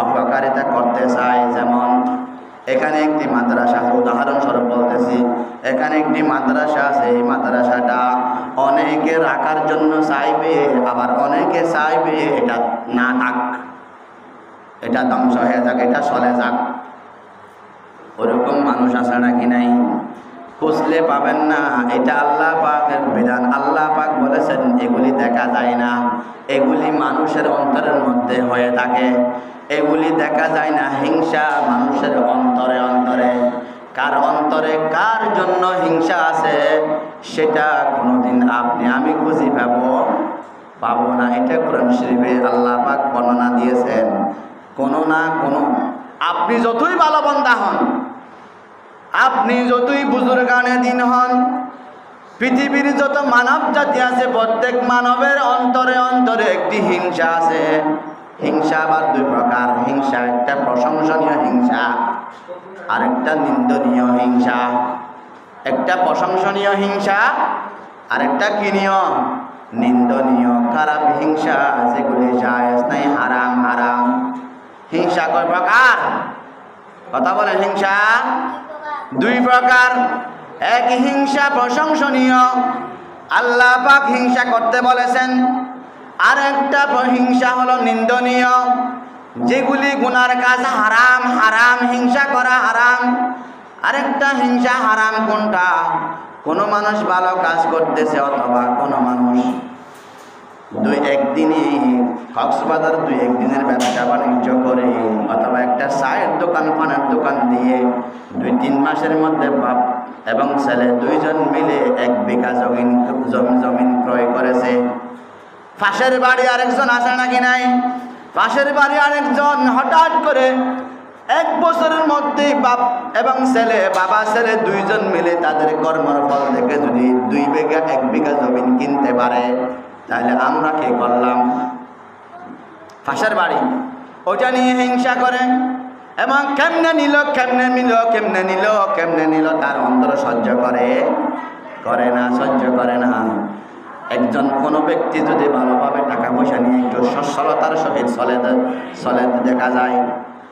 অপকারিতা করতে চায়। যেমন এখানে একটি মাদ্রাসা, উদাহরণস্বরূপ বলতেছি, এখানে একটি মাদ্রাসা আছে, এই মাদ্রাসাটা অনেকে রাখার জন্য চাইবে, আবার অনেকে চাইবে এটা না থাক, এটা ধ্বংস হয়ে যাক, এটা চলে যাক। ওরকম মানুষ আছে নাকি নাই? খুঁজলে পাবেন না। এটা আল্লাহ পাকের বিধান। আল্লাহ পাক বলেছেন এগুলি দেখা যায় না, এগুলি মানুষের অন্তরের মধ্যে হয়ে থাকে, এগুলি দেখা যায় না। হিংসা মানুষের অন্তরে অন্তরে। কার অন্তরে কার জন্য হিংসা আছে সেটা কোনোদিন আপনি আমি খুঁজে পাবো না। এটা কোরআন শরীফে আল্লাহ পাক বর্ণনা দিয়েছেন। কোনো না কোনো, আপনি যতই ভালো বান্দা হন, আপনি যতই বুজুর্গানে দিন হন, পৃথিবীর যত মানব জাতি আছে প্রত্যেক মানবের অন্তরে অন্তরে একটি হিংসা আছে। হিংসা আবার দুই প্রকার। হিংসা একটা প্রশংসনীয় হিংসা, আর একটা নিন্দনীয় হিংসা। একটা প্রশংসনীয় হিংসা আর একটা কি নিয়ম? নিন্দনীয় খারাপ হিংসা, যেগুলি জায়েজ নাই, হারাম। হারাম হিংসা কয় প্রকার? কথা বলেন। হিংসা দুই প্রকার। এক হিংসা প্রশংসনীয়, আল্লাহ পাক হিংসা করতে বলেছেন। আর একটা হিংসা হলো নিন্দনীয়, যেগুলি গুনার কাজ, হারাম। হারাম হিংসা করা হারাম। আরেকটা হিংসা হারাম কোনটা? কোনো মানুষ ভালো কাজ করতেছে, অথবা কোনো মানুষ কক্সবাজার 2-1 দিনের ব্যবসা বাণিজ্য করে, অথবা একটা চায়ের দোকান, পানের দোকান দিয়ে 2-3 মাসের মধ্যে বাপ এবং ছেলে দুইজন মিলে 1 বিঘা জমিন ক্রয় করেছে। পাশের বাড়ি আরেকজন আসে নাকি নাই? পাশের বাড়ি আরেকজন হঠাৎ করে 1 বছরের মধ্যেই বাপ এবং ছেলে, বাবা ছেলে দুইজন মিলে তাদের কর্মের ফল থেকে যদি 1 বিঘা জমিন কিনতে পারে, তাহলে আমরা কি করলাম? পাশের বাড়ি ওটা নিয়ে হিংসা করে, এবং কেমনে নিল তার অন্তর সহ্য করে না, সহ্য করে না। একজন কোনো ব্যক্তি যদি ভালোভাবে টাকা পয়সা নিয়ে একটু সচ্ছলতার সহিত চলে দেখা যায়,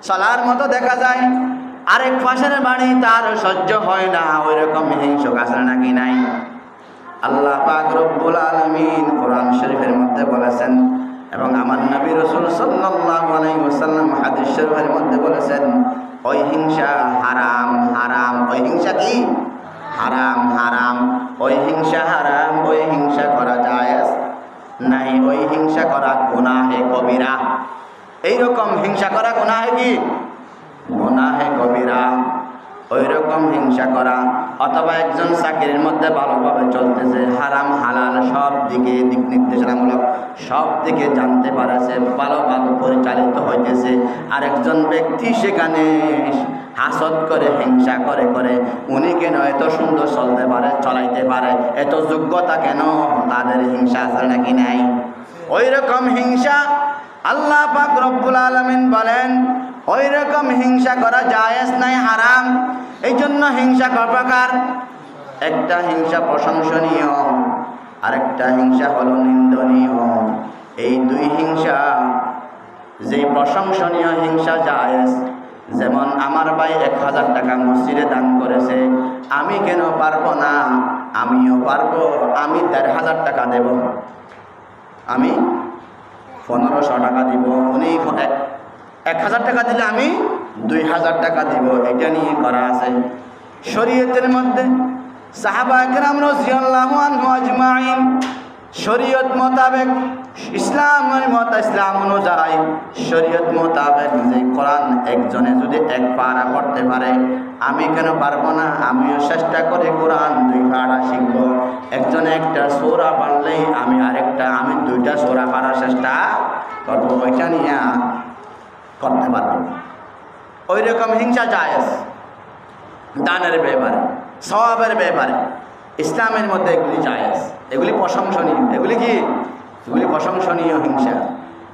চলার মতো দেখা যায়, আরেক পাশের বাড়ি তার সহ্য হয় না, ওই রকম হিংসুক আছে নাকি নাই? আল্লাহ পাক রব্বুল আলামিন কোরআন শরীফের মধ্যে বলেছেন, এবং আমার নবী রাসূল সাল্লাল্লাহু আলাইহি ওয়াসাল্লাম হাদিস শরীফের মধ্যে বলেছেন, ওই হিংসা হারাম। হারাম ওই হিংসা কি? হারাম। হারাম ওই হিংসা হারাম। ওই হিংসা করা জায়েজ নাই, ওই হিংসা করা গুনাহে কবিরা। এইরকম হিংসা করা গুনাহে কি? গুনাহে কবিরা। ওই রকম হিংসা করা। অথবা একজন চাকরির মধ্যে ভালোভাবে চলতেছে, হারাম হালাল সব দিকে দিক নির্দেশনামূলক সব দিকে জানতে পারছে, ভালোভাবে পরিচালিত হইতেছে, আরেকজন ব্যক্তি সেখানে হাসদ করে হিংসা করে করে উনি কেন এত সুন্দর চলতে পারে, চলাইতে পারে, এত যোগ্যতা কেন, তাদের হিংসা আছে নাকি নাই? ওই রকম হিংসা আল্লাহ পাক রব্বুল আলামিন বলেন ওই রকম হিংসা করা জায়েজ নাই, হারাম। এই জন্য হিংসা কয় প্রকার? একটা হিংসা প্রশংসনীয়, আরেকটা হিংসা হলো নিন্দনীয়। এই দুই হিংসা, যে প্রশংসনীয় হিংসা জায়েজ, যেমন আমার ভাই 1000 টাকা মসজিদে দান করেছে, আমি কেন পারবো না, আমিও পারবো, আমি 1500 টাকা দেব, আমি 1500 টাকা দিব, উনি 1000 টাকা দিলে আমি 2000 টাকা দিব, এটা নিয়ে করা আছে শরীয়তের মধ্যে। সাহাবা কেরাম রাদিয়াল্লাহু আনহু আজমাইন শরীয়ত মোতাবেক, ইসলাম অনুযায়ী শরীয়ত মোতাবেক যে কোরআন একজনে যদি 1 পারা পড়তে পারে, আমি কেন পারবো না, আমিও চেষ্টা করে কোরআন 2 পারা শিখব। একজনে একটা সূরা পড়লেই আমি 2টা সূরা পড়ার চেষ্টা করবো, ওইটা নিয়ে করতে পারবো। ওই রকম হিংসা জায়েজ দানের ব্যাপারে, সওয়াবের ব্যাপারে, ইসলামের মধ্যে এগুলি জায়েজ, এগুলি প্রশংসনীয়। এগুলি কি? এগুলি প্রশংসনীয় হিংসা,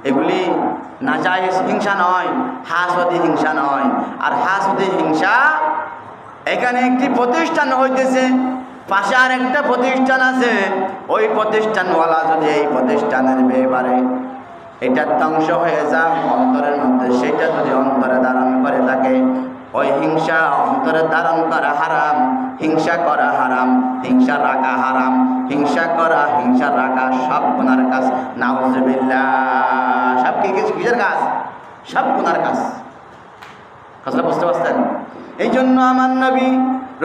এগুলি নাজায়েজ হিংসা নয়, হাসদি হিংসা নয়। আর হাসদি হিংসা, এখানে একটি প্রতিষ্ঠান হইতেছে, পাশে আর একটা প্রতিষ্ঠান আছে, ওই প্রতিষ্ঠানওয়ালা যদি এই প্রতিষ্ঠানের ব্যাপারে এটা ধ্বংস হয়ে যায় অন্তরের মধ্যে, সেটা যদি অন্তরে ধারণ করে থাকে, ওই হিংসা অন্তরে ধারণ করা হারাম, হিংসা করা হারাম, হিংসা রাখা হারাম, হিংসা করা, হিংসা রাখা সব গুনার কাজ। নাউজুবিল্লাহ, সব কিসের কাজ? সব গুনার কাজ। কথাটা বুঝতে পারছেন? এই জন্য আমার নবী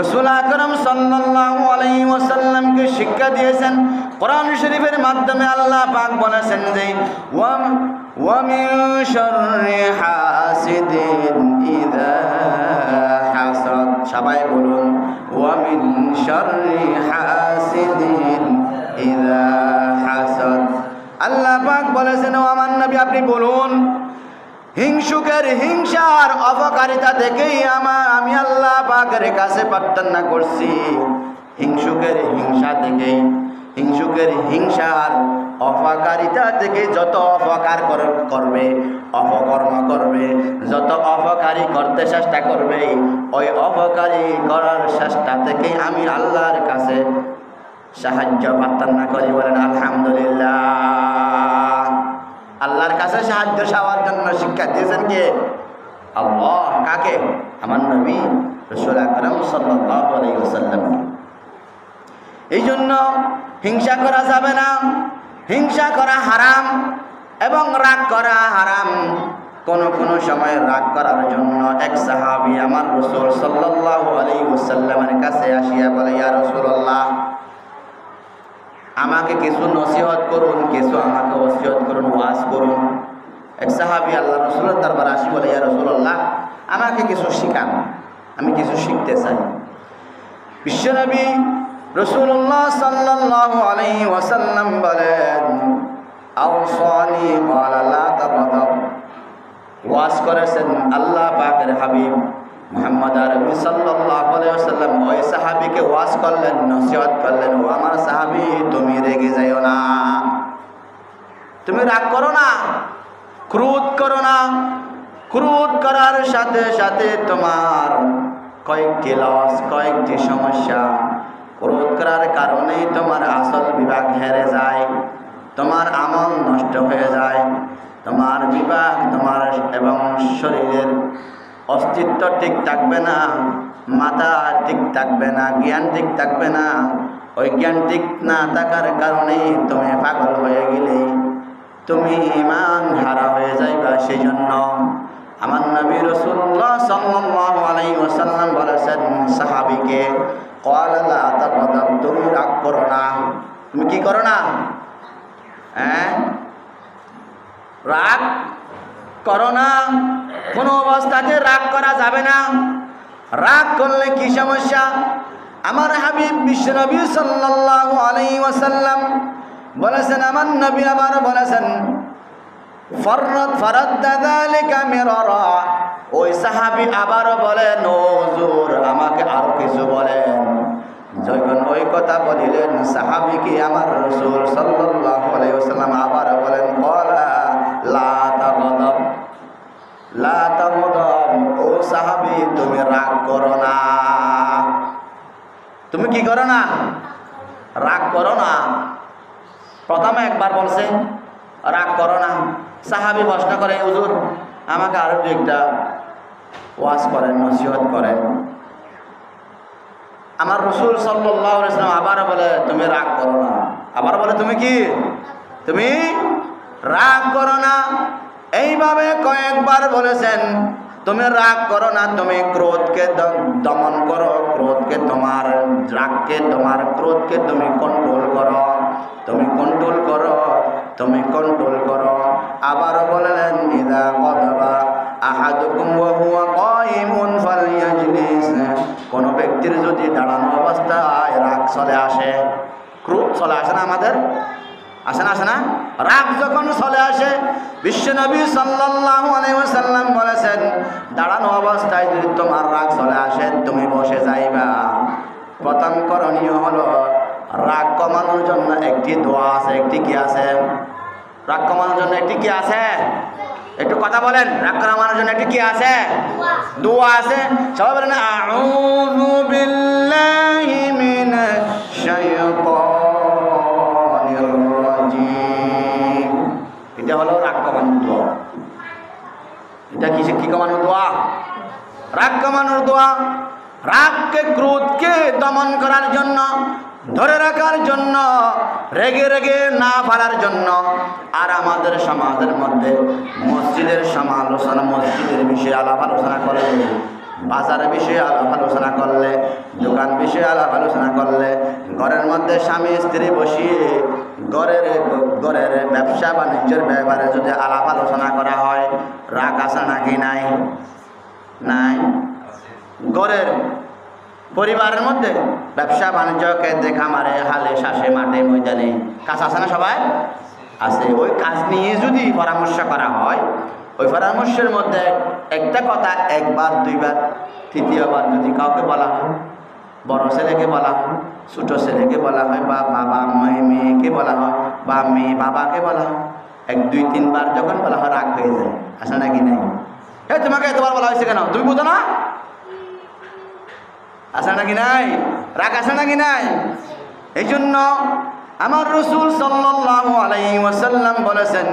রাসূল আকরাম সাল্লাল্লাহু আলাইহি ওয়াসাল্লামকে শিক্ষা দিয়েছেন কোরআন শরীফের মাধ্যমে। আল্লাহ পাক বলেছেন যে ওয়া মিন শাররি হাসিদিন ইযা হাসাদ। সবাই বলুন, ওয়া মিন শাররি হাসিদিন ইযা হাসাদ। আল্লাহ পাক বলেছেন, ও আমার নবী আপনি বলুন, হিংসুকের হিংসার অপকারিতা থেকেই আমি আল্লাহ পাকের কাছে প্রার্থনা করছি। হিংসুকের হিংসা থেকেই, হিংসুকের হিংসার অপকারিতা থেকে যত অপকার করবে, অপকর্ম করবে, যত অপকারী করতে চেষ্টা করবে, ওই অপকারী করার চেষ্টা থেকেই আমি আল্লাহর কাছে সাহায্য প্রার্থনা করি। বলেন আলহামদুলিল্লাহ। আল্লাহর কাছে সাহায্য চাওয়ার জন্য শিক্ষা দিয়েছেন কে? আল্লাহ। কাকে? আমার নবী রাসূল আকরাম সাল্লাল্লাহু আলাইহি ওয়াসাল্লাম। এই জন্য হিংসা করা যাবে না, হিংসা করা হারাম এবং রাগ করা হারাম। কোন কোন সময় রাগ করার জন্য এক সাহাবী আমার রাসূল সাল্লাল্লাহু আলাইহি ওয়াসাল্লামের কাছে আসিয়া বলে, ইয়া রাসূলুল্লাহ, আমাকে কিছু নসিহত করুন, কিছু আমাকে ওসিয়ত করুন, ওয়াজ করুন। এক সাহাবী আল্লাহ রাসূলের দরবারে আসি বলে, ইয়া রাসূলুল্লাহ, আমাকে কিছু শিখান, আমি কিছু শিখতে চাই। বিশ্বনবী রাসূলুল্লাহ সাল্লাল্লাহু আলাইহি ওয়াসাল্লাম বলেন, আওসানি ক্বালা লা তাগদাব। ওয়াজ করেছেন আল্লাহ পাকের হাবিব মুহাম্মদ আরবি সাল্লাল্লাহু আলাইহি ওয়াসাল্লাম। ওই সাহাবীকে ওয়াজ করলেন, নসিহত করলেন, ও আমার সাহাবী, তুমি রেগে যাইও না, তুমি রাগ করো না, ক্রোধ করো না। ক্রোধ করার সাথে সাথে তোমার কয়েকটি লস, কয়েকটি সমস্যা। ক্রোধ করার কারণেই তোমার আসল বিভাগ হেরে যায়, তোমার আমল নষ্ট হয়ে যায়, তোমার বিভাগ, তোমার এবং শরীরের অস্তিত্ব ঠিক থাকবে না, মাথা ঠিক থাকবে না, জ্ঞান ঠিক থাকবে না। ওই জ্ঞান ঠিক না থাকার কারণেই তুমি পাগল হয়ে গেলে তুমি ঈমান হারা হয়ে যাইবা। সেই জন্য আমার নবী রাসূলুল্লাহ সাল্লাল্লাহু আলাইহি ওয়াসাল্লাম বলেছেন সাহাবীকে, ক্বালা লা তাগদাব, তুমি রাগ করো না। তুমি কি করো না? রাগ করো না। কোনো অবস্থাতে রাগ করা যাবে না। রাগ করলে কি সমস্যা? আমার হাবিব বিশ্বনবী সাল্লাল্লাহু আলাইহি ওয়াসাল্লাম বলেছেন, আমার নবী আবার বলেছেন, ফারাদ্দা যালিকা মিরারা। ওই সাহাবী আবারও বলেন, ও হুজুর আমাকে আরো কিছু বলেন। যখন ওই কথা বলিলেন, সাহাবীকে আমার রাসূল সাল্লাল্লাহু আলাইহি ওয়াসাল্লাম আবার বলেন, ক্বালা লা তাগদাব, লা তাগদাব। ও সাহাবী তুমি রাগ করো না। তুমি কি করো না? রাগ করো না। প্রথমে একবার বলছে রাগ করো না। সাহাবী প্রশ্ন করে, হুজুর আমাকে আরো একটা ওয়াজ করেন, নসিহত করেন। আমার রাসূল সাল্লাল্লাহু আলাইহি ওয়াসাল্লাম আবার বলে তুমি রাগ করো না। আবার বলে তুমি কি? তুমি রাগ করো না। এইভাবে কয়েকবার বলেছেন, তুমি রাগ করো না, তুমি ক্রোধকে দমন করো, ক্রোধকে তোমার রাগকে তোমার ক্রোধকে তুমি কন্ট্রোল করো, তুমি কন্ট্রোল করো, তুমি কন্ট্রোল করো। আবার বললেন, ইযা গাদাবা আহাদুকুম ওয়া হুয়া কায়িমুন ফালইয়াজলিস। কোন ব্যক্তির যদি দাঁড়ানো অবস্থায় রাগ চলে আসে, ক্রোধ চলে আসে না আমাদের, আসে না, আসে না? রাগ যখন চলে আসে, বিশ্বনবী সাল্লাল্লাহু আলাইহি ওয়াসাল্লাম বলেছেন, দাঁড়ানো অবস্থায় যদি তোমার রাগ চলে আসে, তুমি বসে যাইবা। প্রথম করণীয় হলো, রাগ কমানোর জন্য একটি দোয়া আছে। একটি কি আছে? রাগ কমানোর জন্য একটি কি আছে? একটু কথা বলেন। রাগ কমানোর জন্য একটি কি আছে? দোয়া আছে। সবাই বলেন, আউযু বিল্লাহি মিনাশ শাইতানির রাজিম। এটা হলো রাগ কমানোর দোয়া। এটা কি কমানোর দোয়া? রাগ কমানোর দোয়া। রাগকে ক্রোধকে দমন করার জন্য, ধরে রাখার জন্য, রেগে রেগে না ফেলার জন্য। আর আমাদের সমাজের মধ্যে মসজিদের সমালোচনা, মসজিদের বিষয়ে আলাপ আলোচনা করলে, বাজারের বিষয়ে আলাপ আলোচনা করলে, দোকান বিষয়ে আলাপ আলোচনা করলে, ঘরের মধ্যে স্বামী স্ত্রী বসিয়ে ঘরের ব্যবসা বাণিজ্যের ব্যাপারে যদি আলাপ আলোচনা করা হয়, রাগ আসে নাকি নাই? নাই। ঘরের পরিবারের মধ্যে ব্যবসা বাণিজ্য, ক্ষেত্রে খামারে, হালে শ্বাসে, মাঠে, ময়দানে কাজ আছে না? সবাই আছে। ওই কাজ নিয়ে যদি পরামর্শ করা হয়, ওই পরামর্শের মধ্যে একটা কথা একবার, দুইবার, তৃতীয়বার যদি কাউকে বলা হয়, বড় ছেলেকে বলা হয়, ছোট ছেলেকে বলা হয়, বা বাবা মেয়েকে বলা হয়, বা মেয়ে বাবাকে বলা হয়, 1, 2, 3 বার যখন বলা হয়, রাগ হয়ে যায়। আসে নাকি নাই? তোমাকে এতবার বলা হয়েছে কেন? তুমি বুঝো না? আসে নাকি নাই? রাগ আসে নাকি নাই? এই জন্য আমার রাসূল সাল্লাল্লাহু আলাইহি ওয়াসাল্লাম বলেছেন,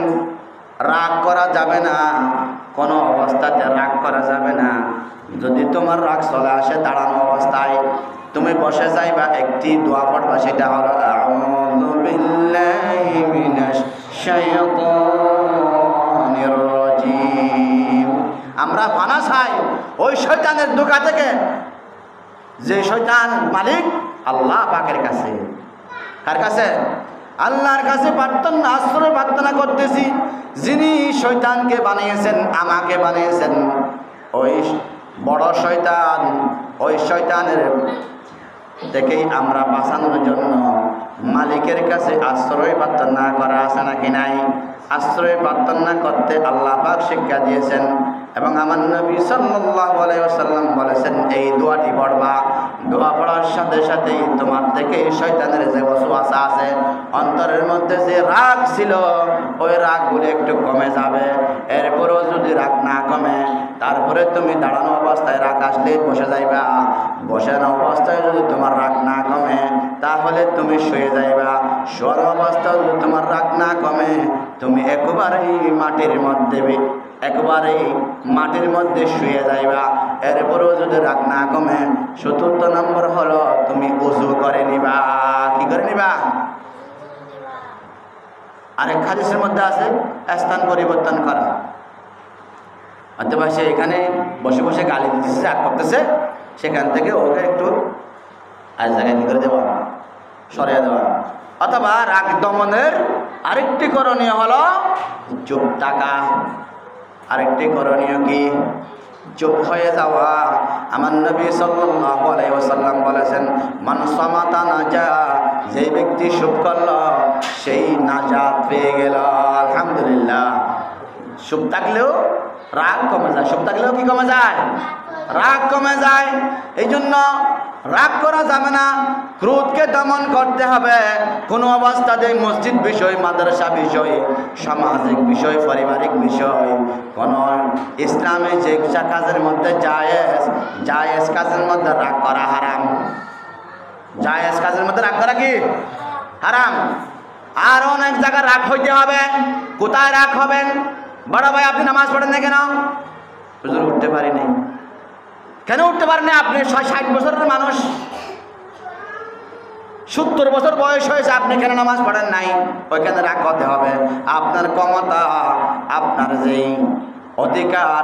রাগ করা যাবে না, কোনো অবস্থাতে রাগ করা যাবে না। যদি তোমার রাগ চলে আসে, দাঁড়ানো অবস্থায় তুমি বসে যাইবা, একটি দোয়া পড়বা, সেটা হলো আউযু বিল্লাহি মিনাশ শাইতানির রাজিম। আমরা পানা চাই ওই শয়তানের ধোঁকা থেকে, যে শয়তান মালিক আল্লাহ পাকের কাছে। কার কাছে? আল্লাহর কাছে প্রার্থনা, আশ্রয় প্রার্থনা করতেছি। যিনি শয়তানকে বানিয়েছেন, আমাকে বানিয়েছেন, ওই বড় শয়তান, ওই শয়তানের থেকেই আমরা বাঁচানোর জন্য মালিকের কাছে আশ্রয় প্রার্থনা করা আছে নাকি নাই? আশ্রয় প্রার্থনা করতে আল্লাহ পাক শিক্ষা দিয়েছেন, এবং আমার নবী সাল্লাল্লাহু আলাইহি ওয়াসাল্লাম বলেছেন, এই দোয়াটি পড়বা। দোয়া পড়ার সাথে সাথেই তোমার থেকে শয়তানের যে ওয়াসওয়াসা আছে, অন্তরের মধ্যে যে রাগ ছিল, ওই রাগগুলো একটু কমে যাবে। এরপরেও যদি রাগ না কমে, তারপরে তুমি দাঁড়ানো অবস্থায় রাগ আসলে বসে যাইবা। বসানো অবস্থায় যদি তোমার রাগ না কমে, তাহলে তুমি শুয়ে যাইবা। শোয়ার অবস্থায় যদি তোমার রাগ না কমে, তুমি একেবারেই মাটির মধ্যে শুয়ে যাইবা। এরপরেও যদি রাগ না কমে, ৪র্থ নম্বর হলো তুমি ওযু করে নিবা। কি করে নিবা? আরেক হাদিসের মধ্যে আছে স্থান পরিবর্তন করা। অথবা সে এখানে বসে বসে গালি দিতেছে, রাগ করতেছে, সেখান থেকে ওকে একটু আর জায়গায় কি করে দেওয়া, সরিয়ে দেওয়া। অথবা রাগ দমনের আরেকটি করণীয় হলো চুপ থাকা। আরেকটি করণীয় কি? চুপ হয়ে যাওয়া। আমার নবী সাল্লাল্লাহু আলাইহি ওয়াসাল্লাম বলেছেন, মান সামাতা নাজা, যে ব্যক্তি চুপ করল সেই নাজাত পেয়ে গেল। আলহামদুলিল্লাহ। চুপ থাকলেও রাগ কমে যায়, চুপ থাকলেও কি কমে যায়? রাগ কমে যায়। এই জন্য রাগ করা যাবে না, ক্রোধকে দমন করতে হবে। কোনো অবস্থাতেই মসজিদ বিষয়, মাদ্রাসা বিষয়, সামাজিক বিষয়, পারিবারিক বিষয়, কোন ইসলামে যে কাজের মধ্যে জায়েজ কাজের মধ্যে রাগ করা হারাম। জায়েজ কাজের মধ্যে রাগ করা কি হারাম। আর অনেক জায়গায় রাগ হইতে হবে। কোথায় রাগ হবেন? বড় ভাই আপনি নামাজ পড়েন না কেন? হুজুর উঠতে পারি নাই। কেন উঠতে পারেন না? আপনি 60 বছরের মানুষ, 70 বছর বয়স হয়েছে, আপনি কেন নামাজ পড়েন নাই? ওইখানে রাগ করতে হবে। আপনার ক্ষমতা, আপনার যেই অধিকার,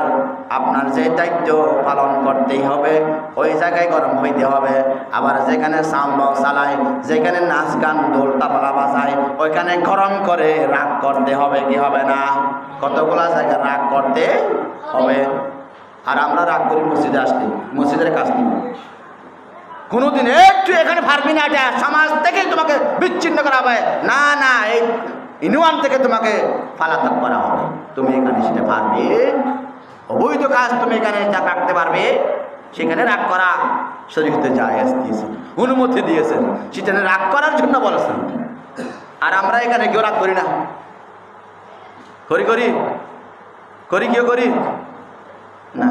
আপনার যে দায়িত্ব পালন করতেই হবে, ওই জায়গায় গরম হইতে হবে। আবার যেখানে সাউন্ড বক্স চালায়, যেখানে নাচ গান দোল তাবলা বাজায়, ওইখানে গরম করে রাগ করতে হবে কি হবে না? কতগুলা জায়গায় রাগ করতে হবে। আর আমরা রাগ করি মসজিদে আসলে, মসজিদের কাজ নিব। কোনোদিন একটু এখানে পারবি না, এটা সমাজ থেকে তোমাকে বিচ্ছিন্ন করা হবে, না না, এই ইউনিয়ন থেকে তোমাকে ফালাতক করা হবে। তুমি এখানে সেটা পারবে, অবৈধ কাজ তুমি এখানে যা রাখতে পারবে, সেখানে রাগ করা শরীয়তে জায়েজ দিয়েছেন, অনুমতি দিয়েছেন, সেখানে রাগ করার জন্য বলেছেন। আর আমরা এখানে কেউ রাগ করি না। করি করি করি কেউ করি না।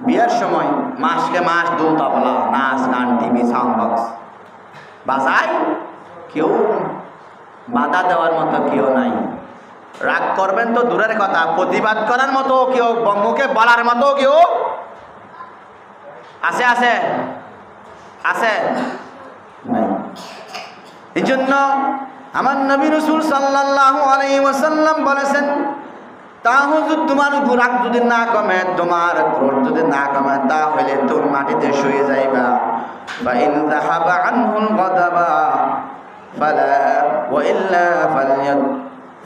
বিয়ের সময় মাসকে মাস দুল তবলা, নাচ গান, টিভি, সাউন্ড বক্স বাজায়, কেউ বাধা দেওয়ার মতো কেউ নাই। রাগ করবেন তো দূরের কথা, প্রতিবাদ করার মতো কেউ, মুখে বলার মতো কেউ আছে? আছে আছে এই জন্য আমার নবী রাসূল সাল্লাল্লাহু আলাইহি ওয়াসাল্লাম বলেছেন, তাহলে তোমার রাগ যদি না কমে, তোমার ক্রোধ যদি না কমে, তাহলে তুমি মাটিতে শুয়ে যাইবা। বা ইন যাহাবা আনহুল গাদাবা ফালা ওয়া ইল্লা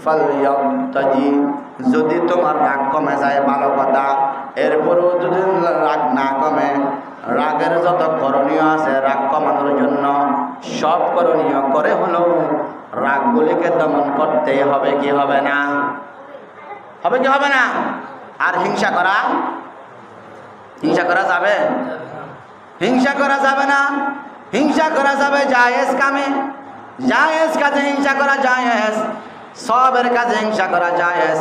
ফালইয়াতাজি, যদি তোমার রাগ কমে যায় ভালো কথা, এরপরও যদি রাগ না কমে, রাগের যত করণীয় আছে রাগ কমানোর জন্য সব করণীয় করে হলেও রাগগুলিকে দমন করতেই হবে কি হবে না? হবে কি হবে না? আর হিংসা করা যাবে? হিংসা করা যাবে না। হিংসা করা যাবে জায়েজ কামে, জায়েজ কাজে হিংসা করা জায়েজ, সবের কাজে হিংসা করা জায়েজ।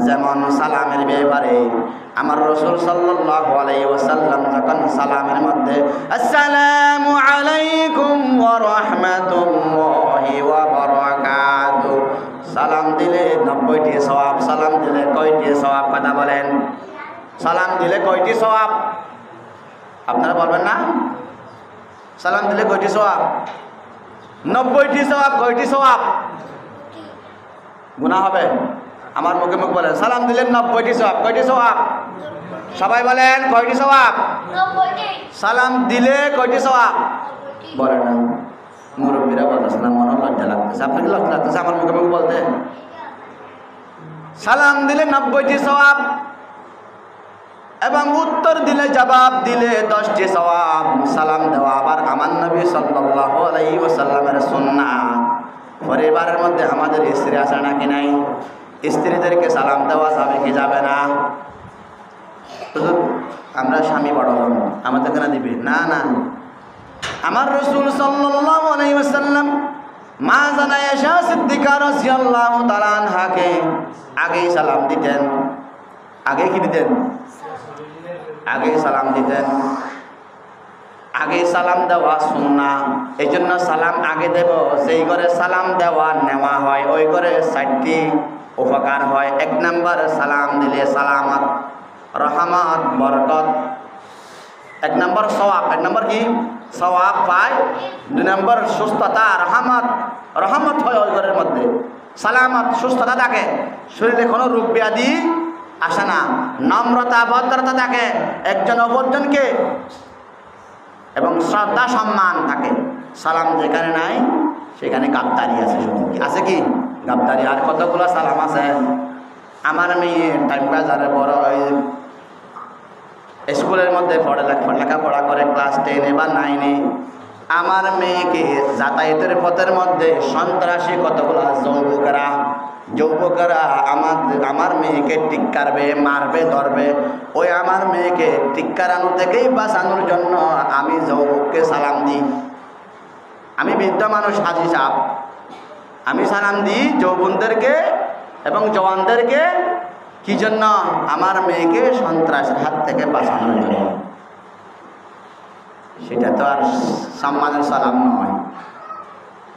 যেমন সালামের ব্যাপারে আমার রাসূল সাল্লাল্লাহু আলাইহি ওয়াসাল্লাম যখন সালামের মধ্যে আসসালামু আলাইকুম ওয়া রাহমাতুল্লাহি ওয়া বারাকাতুহু সালাম দিলে 90টি সওয়াব। সালাম দিলে কয়টি সওয়াব? কথা বলেন। সালাম দিলে কয়টি সওয়াব? আপনারা বলবেন না? সালাম দিলে কয়টি সওয়াব? 90টি সওয়াব। কয়টি সওয়াব? গুনাহ হবে? আমার মুখে মুখ বলেন, সালাম দিলে 90টি সওয়াব। কয়টি সওয়াব? সবাই বলেন, কয়টি সওয়াব? 90টি। সালাম দিলে কয়টি সওয়াব? বলেন না। মুরব্বীরা বলতেছে না, মনে লজ্জা লাগতেছে। আপনাকে লজ্জা লাগতেছে আমার মুখে মুখ বলতে? সালাম দিলে 90টি সওয়াব, এবং উত্তর দিলে, জবাব দিলে 10টি সওয়াব। সালাম দেওয়া আবার আমার নবী সাল্লাল্লাহু আলাইহি ওয়াসাল্লামের সুন্নাহ। পরিবারের মধ্যে আমাদের স্ত্রী আছে নাকি নাই? স্ত্রীদেরকে সালাম দেওয়া যাবে কি যাবে না? আমরা স্বামী বড় হলাম, আমাদের কেন দিবে? না না, আমার রাসূল সাল্লাল্লাহু আলাইহি ওয়াসাল্লাম মা জানায়েশা সিদ্দিকা রাদিয়াল্লাহু তাআলা আনহাকে আগেই সালাম দিতেন। আগে কি দিতেন? আগেই সালাম দিতেন। আগে সালাম দেওয়া সুন্নাহ। এই জন্য সালাম আগে দেব। যেই ঘরে সালাম দেওয়া নেওয়া হয় ওই ঘরে 4টি উপকার হয়। 1 নম্বর, সালাম দিলে সালামত, রহমত, বরকত। 1 নম্বর সওয়াব। 1 নম্বর কি? সওয়াব পায়। 2 নম্বর সুস্থতা, রহমত হয় ওই ঘরের মধ্যে। সালামত, সুস্থতা থাকে, শরীরে কোনো রোগ ব্যাধি আসে না, নম্রতা, ভদ্রতা থাকে একজন অপরজনকে, এবং শ্রদ্ধা সম্মান থাকে। সালাম যেখানে নাই সেখানে গাদ্দারি আছে। আছে কি গাদ্দারি? আর কতগুলো সালাম আছে। আমার মেয়ে টাইম বাজারে বড় স্কুলের মধ্যে লেখাপড়া করে ক্লাস 10 বা 9, আমার মেয়েকে যাতায়াতের পথের মধ্যে সন্ত্রাসী কতগুলো যুবকেরা আমার মেয়েকে টিক্কারবে, মারবে, ধরবে। ওই আমার মেয়েকে টিক্কারানো থেকেই বাঁচানোর জন্য আমি যুবককে সালাম দিই। আমি বৃদ্ধ মানুষ হাজি সাহেব, আমি সালাম দিই যৌবনদেরকে এবং জওয়ানদেরকে। কি জন্য? আমার মেয়েকে সন্ত্রাসের হাত থেকে বাঁচানোর জন্য। সেটা তো আর সম্মানের সালাম নয়,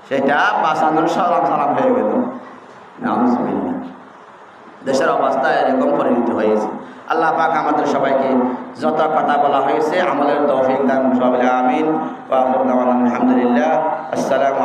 সেটা বাঁচানোর সালাম হয়ে গেল। নাউজুবিল্লাহ। দেশের অবস্থা এরকম পরিণত হয়েছে। আল্লাহ পাক আমাদের সবাইকে যত কথা বলা হয়েছে আমলের তৌফিক দান করুন। আমিন। ওয়া আখিরু দাওয়ানা আলহামদুলিল্লাহ। আসসালামু